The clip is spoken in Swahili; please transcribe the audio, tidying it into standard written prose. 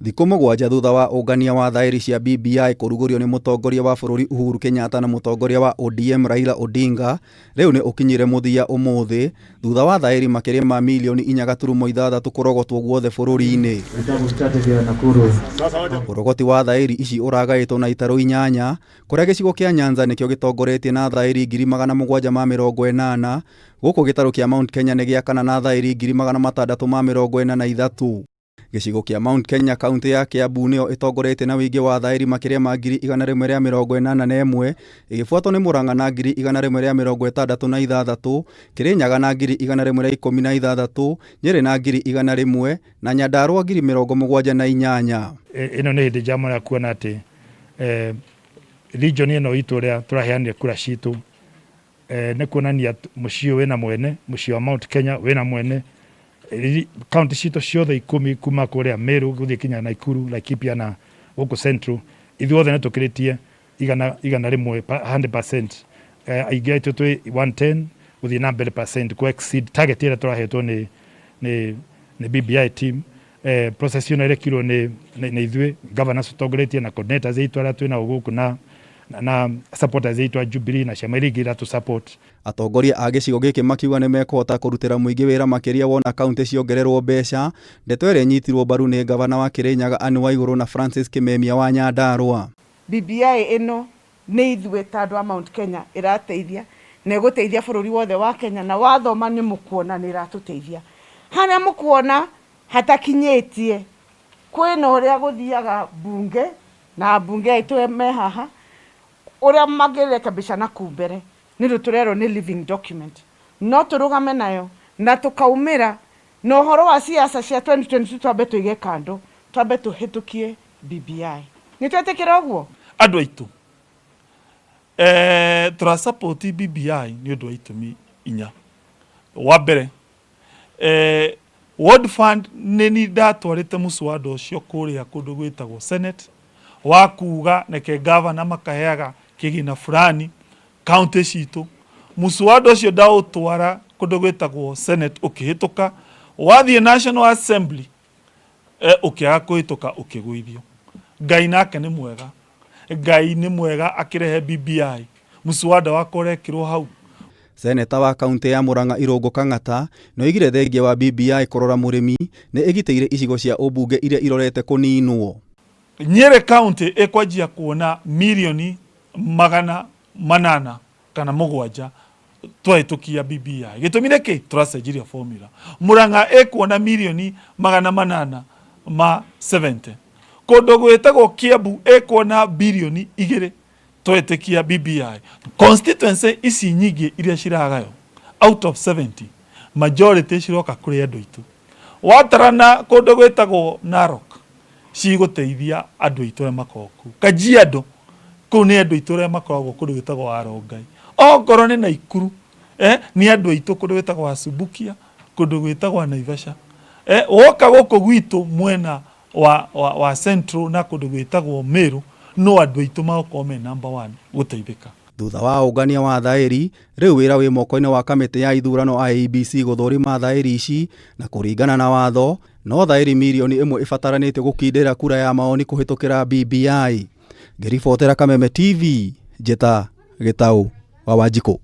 Thikũ mũgwanja thutha wa ũngania wa thaĩri cia BBI kũrugũrio nĩ mũtongoria wa bũrũri Uhuru Kenyatta na mũtongoria wa ODM Raila Odinga, rĩu nĩ ũkinyire mũthia ũmũthĩ thutha wa thaĩri makĩria ma mirioni 4.6 kũrogotwo guothe bũrũri-ini. Ũrogoti wa thaĩri ici ũragaĩtwo na itarũ 8 kũrĩa gĩcigo kĩa Nyanza nĩkĩo gĩtongoretie na thaĩri 780,000, gũkũ gĩtarũ kĩa Mount Kenya nĩ gĩa kana na thaĩri 643. Gĩcigo kĩa Mount Kenya kaunti ya Kiambu nĩyo ĩtongoretie na wĩingĩ wa thaĩri makĩria ma 181,000, ĩgĩbuatwo nĩ Murang'a na 166,000, Kirinyaga na 116,000, Nyeri na 100,000 na Nyandarua 78,000. Ĩno nĩ hĩndĩ njama ya kuona atĩ region ĩno itũ ũrĩa tũraheanire kura citũ nĩ kuonania mũciĩ wĩna mwene, mũciĩ wa Mount Kenya wĩna mwene, county citũ ciothe 10 kuma kũrĩa Meru gũthiĩ kinya Nakuru, Laikipia na gũkũ Central, ithuothe nĩ tũkĩrĩtie 100%. Aingĩ aitũ twĩ 110 gũthiĩ na mbere percent ku exceed target ĩrĩa tũrahetwo nĩ BBI team. Process ĩno ĩrekirwo nĩ ithuĩ governors tũtongoretie na coordinators aitũ arĩa twĩna gũkũ na supporters aitũ a Jubilee na ciama iria ingĩ iratũ support. Atongoria a gĩcigo gĩkĩ makiuga nĩ mekũhota kũrutĩra mũingĩ wĩra makĩria wona kaunti ciongererwo mbeca. Ndeto ĩrĩa nyitirwo mbaru nĩ gavana wa Kirinyaga Anne Waigũrũ na Francis Kameme wa Nyandarua. BBI ĩno nĩ ithuĩ ta andũ a Mount Kenya ĩrateithia na ĩgũteithia bũrũri wothe wa Kenya, na wathoma nĩ mũkuona nĩ iratũteithia. Harĩa mũkuona hatakinyĩtie kwĩna ũrĩa gũthiaga bunge na bunge aitũ me haha ũrĩa mangĩrekebisha na kumbere nĩ tũrerwo nĩ living document, no tũrũgame nayo na tũkaumĩra na ũhoro wa siasa cia 2022 twambe tũige kando, twambe tũhĩtũkie BBI. Nĩ twetĩkĩra ũguo andũ aitũ tũrasupport BBI nĩ ũndũ wa itũmi 4. Wa mbere World Fund nĩ ndatwarĩte mũswada ũcio kũrĩa kũndũ gwĩtagwo Senate wa kuga neke governor makaheaga kĩgina fulani county citũ. Mũswada ũcio ndaũtwara kũndũ gwĩtagwo Senate ũkĩhĩtũka, wathiĩ National Assembly ũkĩaga kũhĩtũka ũkĩgũithio. Ngai nake nĩ mwega, Ngai nĩ mwega akĩrehe BBI, mũswada wakwa ũrekĩrwo hau. Seneta wa kaunti ya Murang'a Irũngũ Kang'ata no igire thengia wa BBI kũrora mũrĩmi nĩ ĩgitĩire icigo cia ũmbunge iria irorete kũninwo. Nyeri county ĩkwanjia kuona mirioni 800 kana 7 twahĩtũkia BBI. Gĩtũmi nĩkĩ? Tũracenjirie formula. Murang'a ĩkuona mirioni 870. Kũndũ gwĩtagwo Kiambu ĩkuona bilioni 2 twahĩtũkia BBI. Constituency ici nyingĩ iria ciragayo out of 70, majority ciroka kũrĩ andũ aitũ. Watarana kũndũ gwĩtagwo Narok cigũteithia andũ aitũ arĩa makoragwo kũu. Kajiado kũu nĩ andũ aitũ arĩa makoragwo kũndũ gwĩtagwo Arongai. Ongorwo nĩ Nakuru nĩ andũ aitũ kũndũ gwĩtagwo Subukia, kũndũ gwĩtagwo Naivasha. Woka gũkũ gwitũ mwena wa Central na kũndũ gwĩtagwo Meru no andũ aitũ magokorwo me number 1 gũteithĩka. Thutha wa ũngania wa thaĩri, rĩu wĩra wĩ moko-inĩ wa kamiti ya ithurano IEBC gũthũrima thaĩri ici, na kũringana na watho no thaĩri mirioni 1 ĩbataranĩtio gũkindĩra kura ya maoni kũhĩtũkĩra BBI. Ngĩribotera Kameme TV, Gitaro wa Wanjikũ.